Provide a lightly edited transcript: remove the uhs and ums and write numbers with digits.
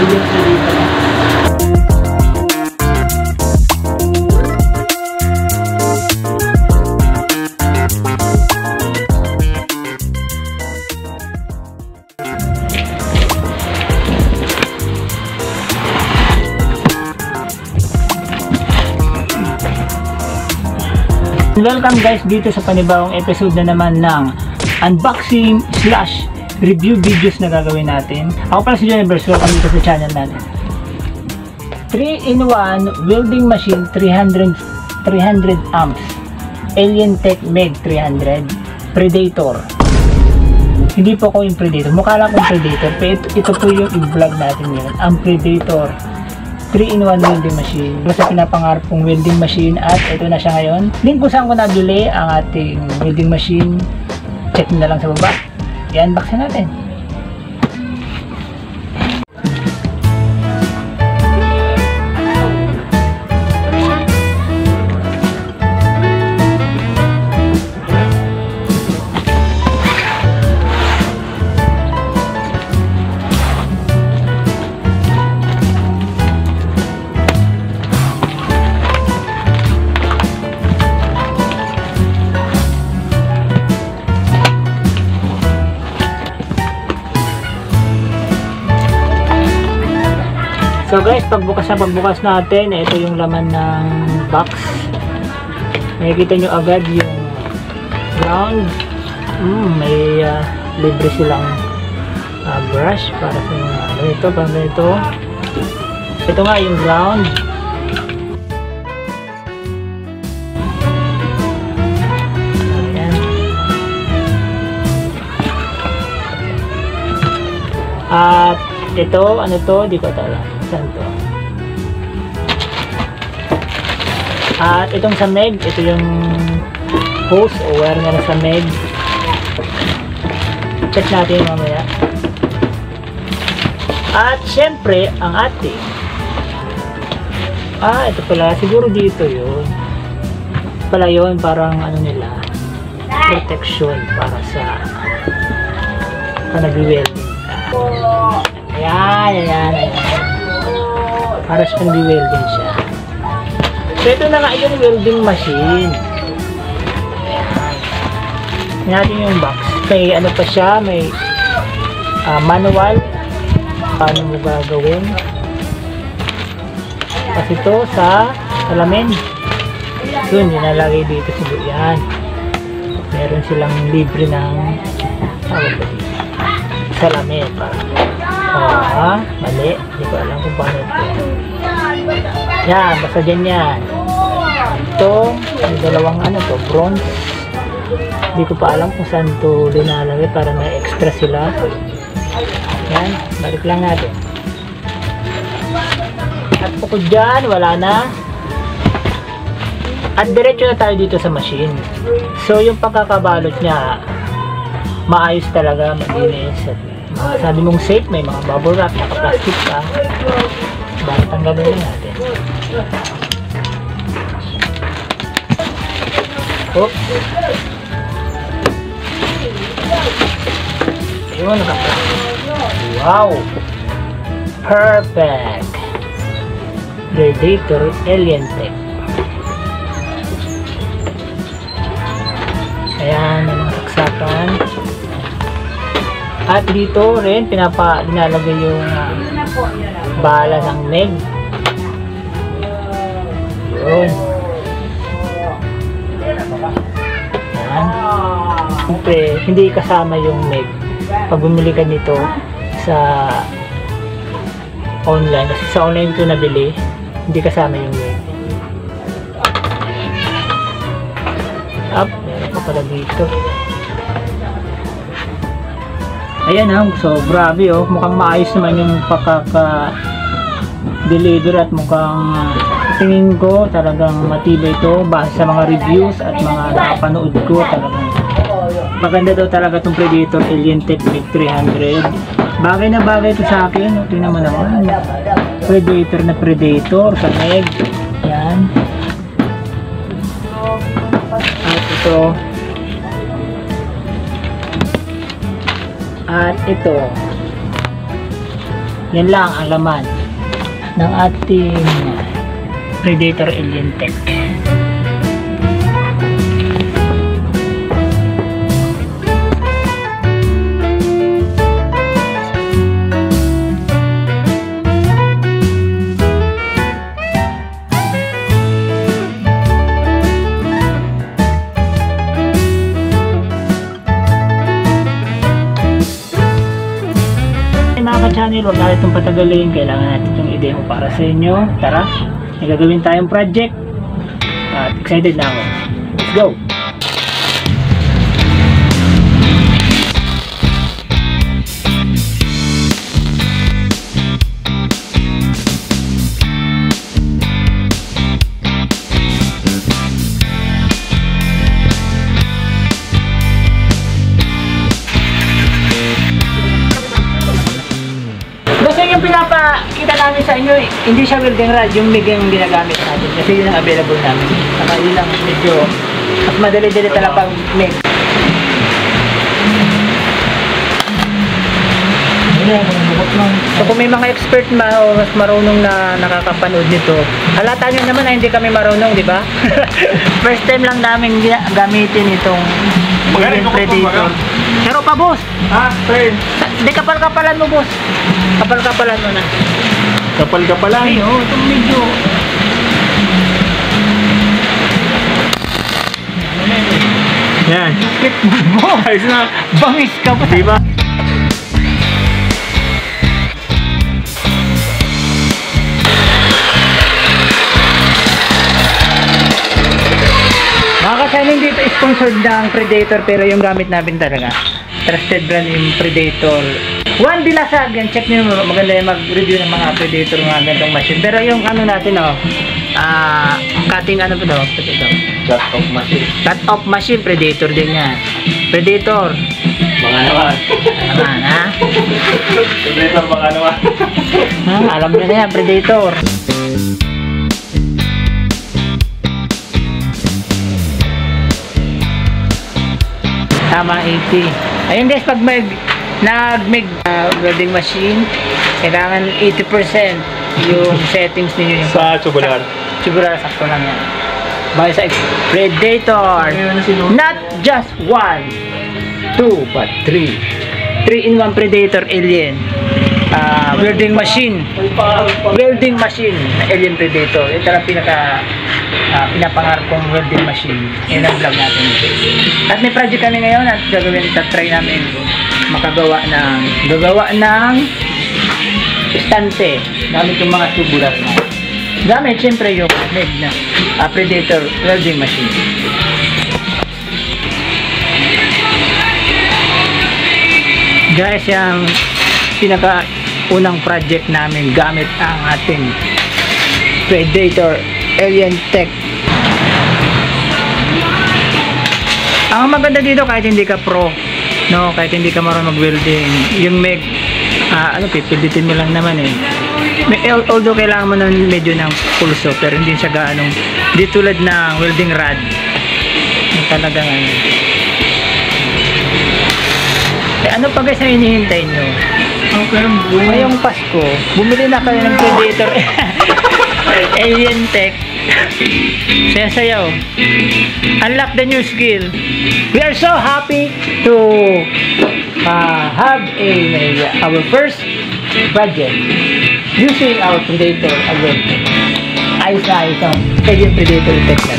yung Predator. Welcome guys dito sa panibawang episode na naman ng unboxing slash review videos na gagawin natin. Ako pala si Universe, welcome dito sa channel natin. 3-in-1 welding machine 300 amps Alientech MEG 300 Predator. Hindi po ako yung Predator, mukha lang akong Predator, pero ito po yung i-vlog natin yun, ang Predator 3-in-1 welding machine. Basta pinapangarap kong welding machine at ito na siya ngayon. Link kung saan ko nabili ang ating welding machine, check na lang sa baba. I-unboxin natin. So guys, pagbukas natin, ito yung laman ng box. Makikita nyo agad yung ground. May libre silang brush para sa ito, para ito. Ito nga yung ground. Ayan. At ito, ano to? Di ko alam. Saan to? At itong sa MEG, ito yung hose o wire nga sa MEG. Check natin mamaya. At syempre, ang ating ito pala, siguro dito yun. Pala yun, parang ano nila, protection para sa nag-welding. Ayan. Para sa pang-welding siya. So ito na nga yung welding machine. Ayan. Natin yung box. May ano pa siya, may manual. Paano mo gagawin. Kasi ito sa salamin. Yun, nalagay dito siguro yan. Meron silang libre ng salamin. Mali. Hindi ko alam kung paano ito. Yan, basta dyan yan. Ito, may dalawang bronze. Hindi ko pa alam kung saan ito linalagay para may extra sila. Yan, balik lang natin. At bukod dyan, wala na. At diretso na tayo dito sa machine. So, yung pagkakabalot niya, maayos talaga, malinis. At sabi mong safe, may mga bubble wrap, naka-plastic pa. Bakit ang gagawin natin? Oops. Ayun, naka-plastic. Wow! Perfect! Predator Alientech. Ayan, may mga saksakan. At dito rin dinalagay yung bala ng MEG. Yun. Yan. Siyempre, hindi kasama yung MEG. Pag bumili ka nito sa online, kasi sa online ito nabili, hindi kasama yung MEG. Meron pa pala dito. Ayan so grabe mukhang maayos naman yung pagkaka-deliver at mukhang tingin ko talagang matibay ito base sa mga reviews at mga nakapanood ko. Talagang maganda daw talaga itong Predator Alientech MEG 300. Bagay na bagay ito sa akin. Tingnan mo naman, Predator na Predator sa MEG. Yan. At ito, at ito Yan lang ang laman ng ating Predator Alien Tech. Mga ka-channel, huwag natin itong patagalin. Kailangan natin itong i-demo para sa inyo. Tara, may gagawin tayong project at excited na ako. Let's go! Yung pinapakita namin sa inyo, hindi siya welding rod, yung MIG yung ginagamit natin kasi yun ang available namin. Saka yun ang medyo mas madali-dali talaga pag MIG. So kung may mga expert o mas marunong na nakakapanood nito, halata nyo naman na hindi kami marunong, di ba? First time lang namin gamitin itong Predator. Pero pa, boss! Ha? Friend? Hindi, kapal-kapalan mo, boss. Kapal-kapalan mo na. Kapal-kapalan? Ay, oh, itong medyo. Yan. Bakit mo? Ayos na. Bangis ka ba? Diba? Mga kasaling dito, sponsored ng Predator, pero yung gamit namin talaga. Trusted brand yung Predator. One Dilasag, yan, check nyo, maganda yung mag-review ng mga Predator, mga gantong machine. Pero yung ano natin, cutting ano ba ito? Cut-off machine. Cut-off machine, Predator din yan. Predator. Mga naman. Naman, ha? Predator mga naman. Ha? Alam nyo na yan, Predator. Tama, 80. Ayun guys, pag nag-MIG welding machine, kailangan 80% yung settings ninyo. Sa tubular. Tubular, sakto lang yan. Bakit sa Predator, not just 1, 2, but 3. 3-in-1 Predator Alien welding machine. Welding machine na Alien Predator. Ito lang pinapangarap kong welding machine. Yan ang vlog natin. At may project kami ngayon at gagawin, try namin gagawa ng estante gamit yung mga tubular na. Gamit syempre yung MIG na Predator welding machine. Guys, yung pinaka-unang project namin gamit ang ating Predator Alien Tech. Ang maganda dito, kahit hindi ka pro, no, kahit hindi ka marunong mag-welding, yung MIG, pipilditin mo lang naman eh. Although kailangan mo ng medyo ng pulso, pero hindi siya gaanong, di tulad ng welding rod. Talagang ano pa guys na hinihintay nyo? Ngayong Pasko, bumili na kayo ng Predator Alien Tech. Sayaw. Unlock the new skill. We are so happy to have our first project using our Predator again. Ayos na ayos ang Alien Predator Tech na.